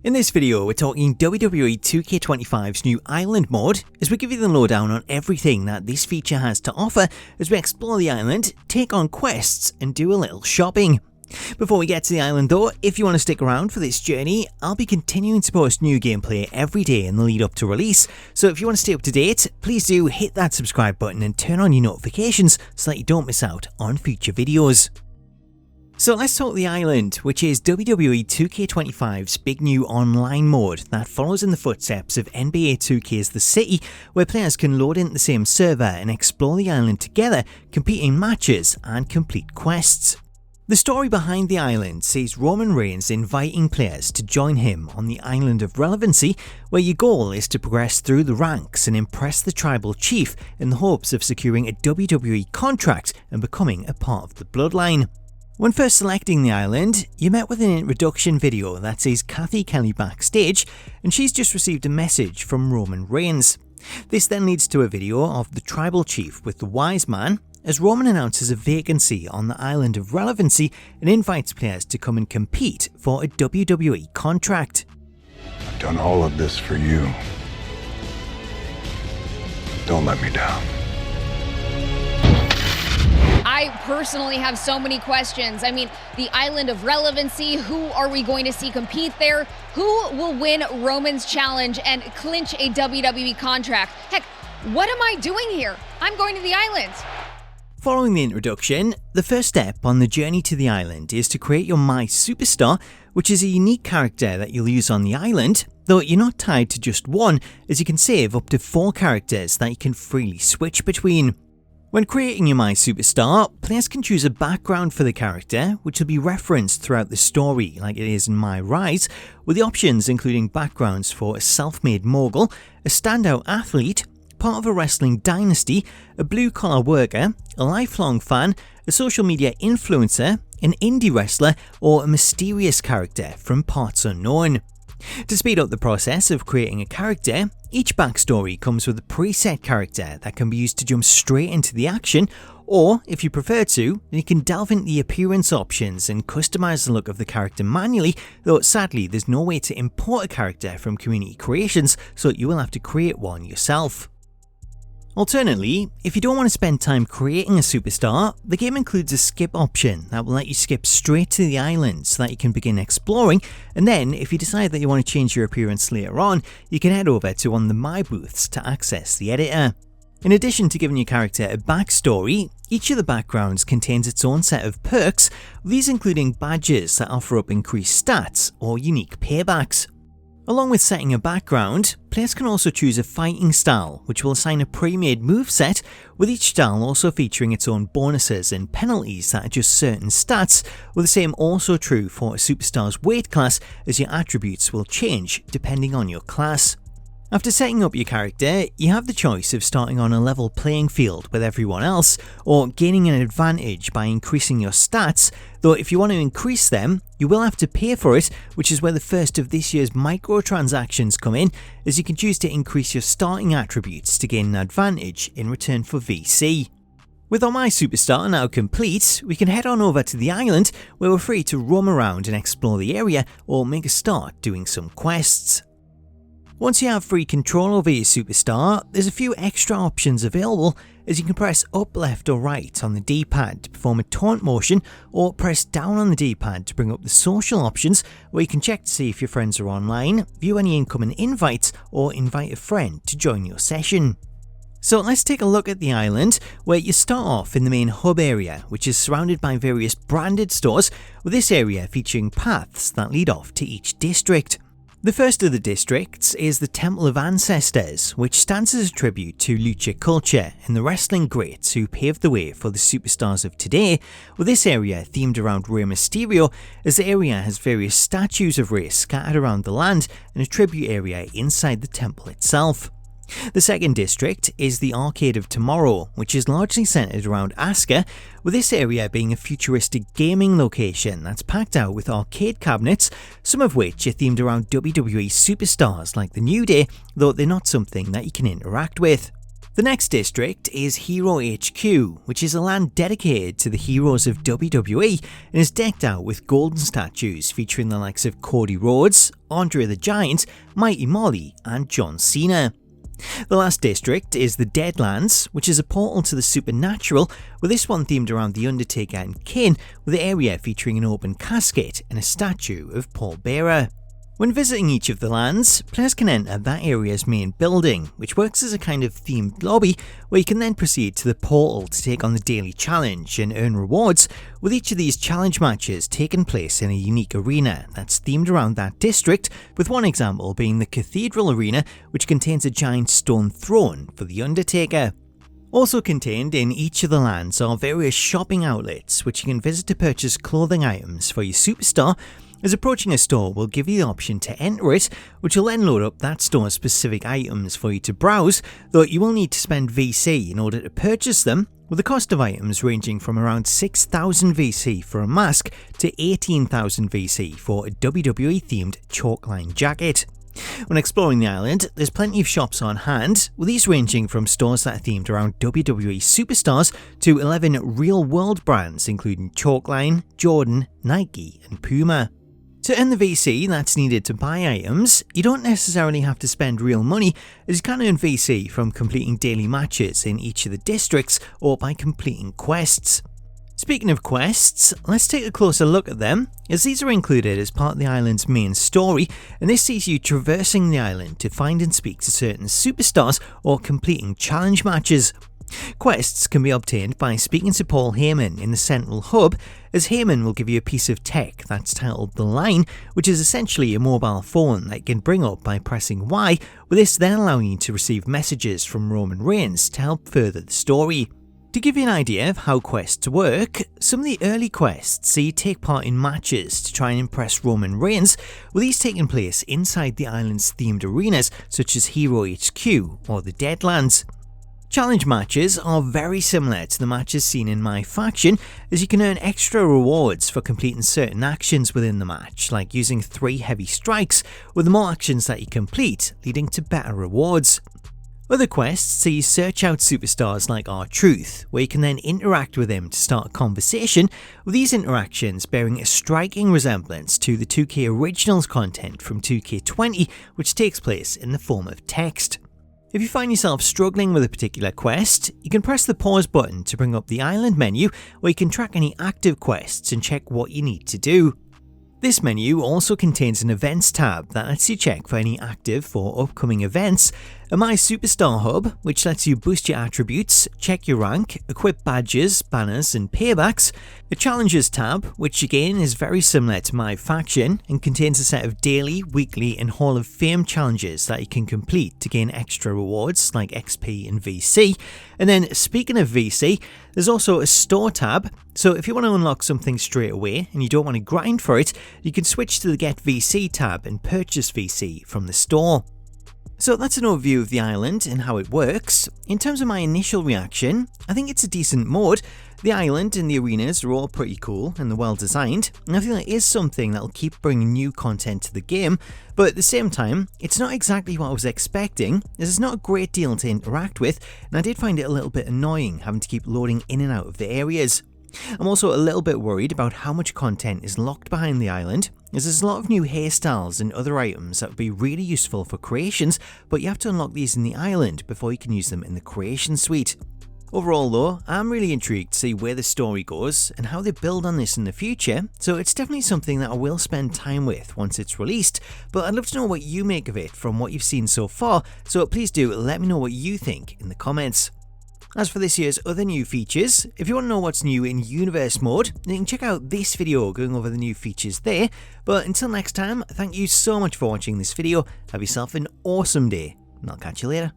In this video, we're talking WWE 2K25's new island mode, as we give you the lowdown on everything that this feature has to offer as we explore the island, take on quests, and do a little shopping. Before we get to the island though, if you want to stick around for this journey, I'll be continuing to post new gameplay every day in the lead up to release, so if you want to stay up to date, please do hit that subscribe button and turn on your notifications so that you don't miss out on future videos. So let's talk the island, which is WWE 2K25's big new online mode that follows in the footsteps of NBA 2K's The City, where players can load into the same server and explore the island together, compete in matches and complete quests. The story behind the island sees Roman Reigns inviting players to join him on the island of relevancy, where your goal is to progress through the ranks and impress the tribal chief in the hopes of securing a WWE contract and becoming a part of the bloodline. When first selecting the island, you're met with an introduction video that sees Kathy Kelly backstage, and she's just received a message from Roman Reigns. This then leads to a video of the tribal chief with the wise man, as Roman announces a vacancy on the island of relevancy and invites players to come and compete for a WWE contract. I've done all of this for you. Don't let me down. I personally have so many questions. I mean, the island of relevancy, who are we going to see compete there? Who will win Roman's challenge and clinch a WWE contract? Heck, what am I doing here? I'm going to the island. Following the introduction, the first step on the journey to the island is to create your MySuperstar, which is a unique character that you'll use on the island, though you're not tied to just one, as you can save up to 4 characters that you can freely switch between. When creating your MySuperstar, players can choose a background for the character, which will be referenced throughout the story like it is in My Rise, with the options including backgrounds for a self-made mogul, a standout athlete, part of a wrestling dynasty, a blue-collar worker, a lifelong fan, a social media influencer, an indie wrestler, or a mysterious character from parts unknown. To speed up the process of creating a character, each backstory comes with a preset character that can be used to jump straight into the action, or if you prefer to, you can delve into the appearance options and customize the look of the character manually, though sadly there's no way to import a character from community creations, so you will have to create one yourself. Alternately, if you don't want to spend time creating a superstar, the game includes a skip option that will let you skip straight to the island so that you can begin exploring, and then if you decide that you want to change your appearance later on, you can head over to one of the My booths to access the editor. In addition to giving your character a backstory, each of the backgrounds contains its own set of perks, these including badges that offer up increased stats or unique paybacks. Along with setting a background, players can also choose a fighting style, which will assign a pre-made moveset, with each style also featuring its own bonuses and penalties that adjust certain stats, with the same also true for a superstar's weight class, as your attributes will change depending on your class. After setting up your character, you have the choice of starting on a level playing field with everyone else, or gaining an advantage by increasing your stats, though if you want to increase them, you will have to pay for it, which is where the first of this year's microtransactions come in, as you can choose to increase your starting attributes to gain an advantage in return for VC. With our MySuperstar now complete, we can head on over to the island, where we're free to roam around and explore the area, or make a start doing some quests. Once you have free control over your superstar, there's a few extra options available, as you can press up, left or right on the D-pad to perform a taunt motion, or press down on the D-pad to bring up the social options, where you can check to see if your friends are online, view any incoming invites, or invite a friend to join your session. So let's take a look at the island, where you start off in the main hub area, which is surrounded by various branded stores, with this area featuring paths that lead off to each district. The first of the districts is the Temple of Ancestors, which stands as a tribute to lucha culture and the wrestling greats who paved the way for the superstars of today, with this area themed around Rey Mysterio, as the area has various statues of Rey scattered around the land and a tribute area inside the temple itself. The second district is the Arcade of Tomorrow, which is largely centered around Asuka, with this area being a futuristic gaming location that's packed out with arcade cabinets, some of which are themed around WWE superstars like the New Day, though they're not something that you can interact with. The next district is Hero HQ, which is a land dedicated to the heroes of WWE and is decked out with golden statues featuring the likes of Cody Rhodes, Andre the Giant, Mighty Molly and John Cena. The last district is the Deadlands, which is a portal to the supernatural, with this one themed around The Undertaker and Kane, with the area featuring an open casket and a statue of Paul Bearer. When visiting each of the lands, players can enter that area's main building, which works as a kind of themed lobby where you can then proceed to the portal to take on the daily challenge and earn rewards, with each of these challenge matches taking place in a unique arena that's themed around that district, with one example being the Cathedral Arena, which contains a giant stone throne for The Undertaker. Also contained in each of the lands are various shopping outlets which you can visit to purchase clothing items for your superstar, as approaching a store will give you the option to enter it, which will then load up that store's specific items for you to browse, though you will need to spend VC in order to purchase them, with the cost of items ranging from around 6,000 VC for a mask to 18,000 VC for a WWE themed chalkline jacket. When exploring the island, there's plenty of shops on hand, with these ranging from stores that are themed around WWE superstars to 11 real-world brands including Chalkline, Jordan, Nike and Puma. To earn the VC that's needed to buy items, you don't necessarily have to spend real money, as you can earn VC from completing daily matches in each of the districts or by completing quests. Speaking of quests, let's take a closer look at them, as these are included as part of the island's main story, and this sees you traversing the island to find and speak to certain superstars or completing challenge matches. Quests can be obtained by speaking to Paul Heyman in the central hub, as Heyman will give you a piece of tech that's titled The Line, which is essentially a mobile phone that you can bring up by pressing Y, with this then allowing you to receive messages from Roman Reigns to help further the story. To give you an idea of how quests work, some of the early quests see you take part in matches to try and impress Roman Reigns, with these taking place inside the island's themed arenas such as Hero HQ or the Deadlands. Challenge matches are very similar to the matches seen in my faction, as you can earn extra rewards for completing certain actions within the match, like using 3 heavy strikes, with the more actions that you complete leading to better rewards. Other quests see you search out superstars like R-Truth, where you can then interact with him to start a conversation, with these interactions bearing a striking resemblance to the 2K Originals content from 2K20, which takes place in the form of text. If you find yourself struggling with a particular quest, you can press the pause button to bring up the island menu, where you can track any active quests and check what you need to do. This menu also contains an events tab that lets you check for any active or upcoming events, a MySuperstar hub which lets you boost your attributes, check your rank, equip badges, banners and paybacks, a challenges tab which again is very similar to my faction and contains a set of daily, weekly and Hall of Fame challenges that you can complete to gain extra rewards like XP and VC. And then speaking of VC, there's also a store tab, so if you want to unlock something straight away and you don't want to grind for it, you can switch to the Get VC tab and purchase VC from the store. So that's an overview of the island and how it works. In terms of my initial reaction, I think it's a decent mod. The island and the arenas are all pretty cool and they're well designed, and I feel it is something that'll keep bringing new content to the game, but at the same time, it's not exactly what I was expecting, as there's not a great deal to interact with, and I did find it a little bit annoying having to keep loading in and out of the areas. I'm also a little bit worried about how much content is locked behind the island, as there's a lot of new hairstyles and other items that would be really useful for creations, but you have to unlock these in the island before you can use them in the creation suite. Overall though, I'm really intrigued to see where the story goes and how they build on this in the future, so it's definitely something that I will spend time with once it's released, but I'd love to know what you make of it from what you've seen so far, so please do let me know what you think in the comments. As for this year's other new features, if you want to know what's new in Universe mode, then you can check out this video going over the new features there. But until next time, thank you so much for watching this video, have yourself an awesome day, and I'll catch you later.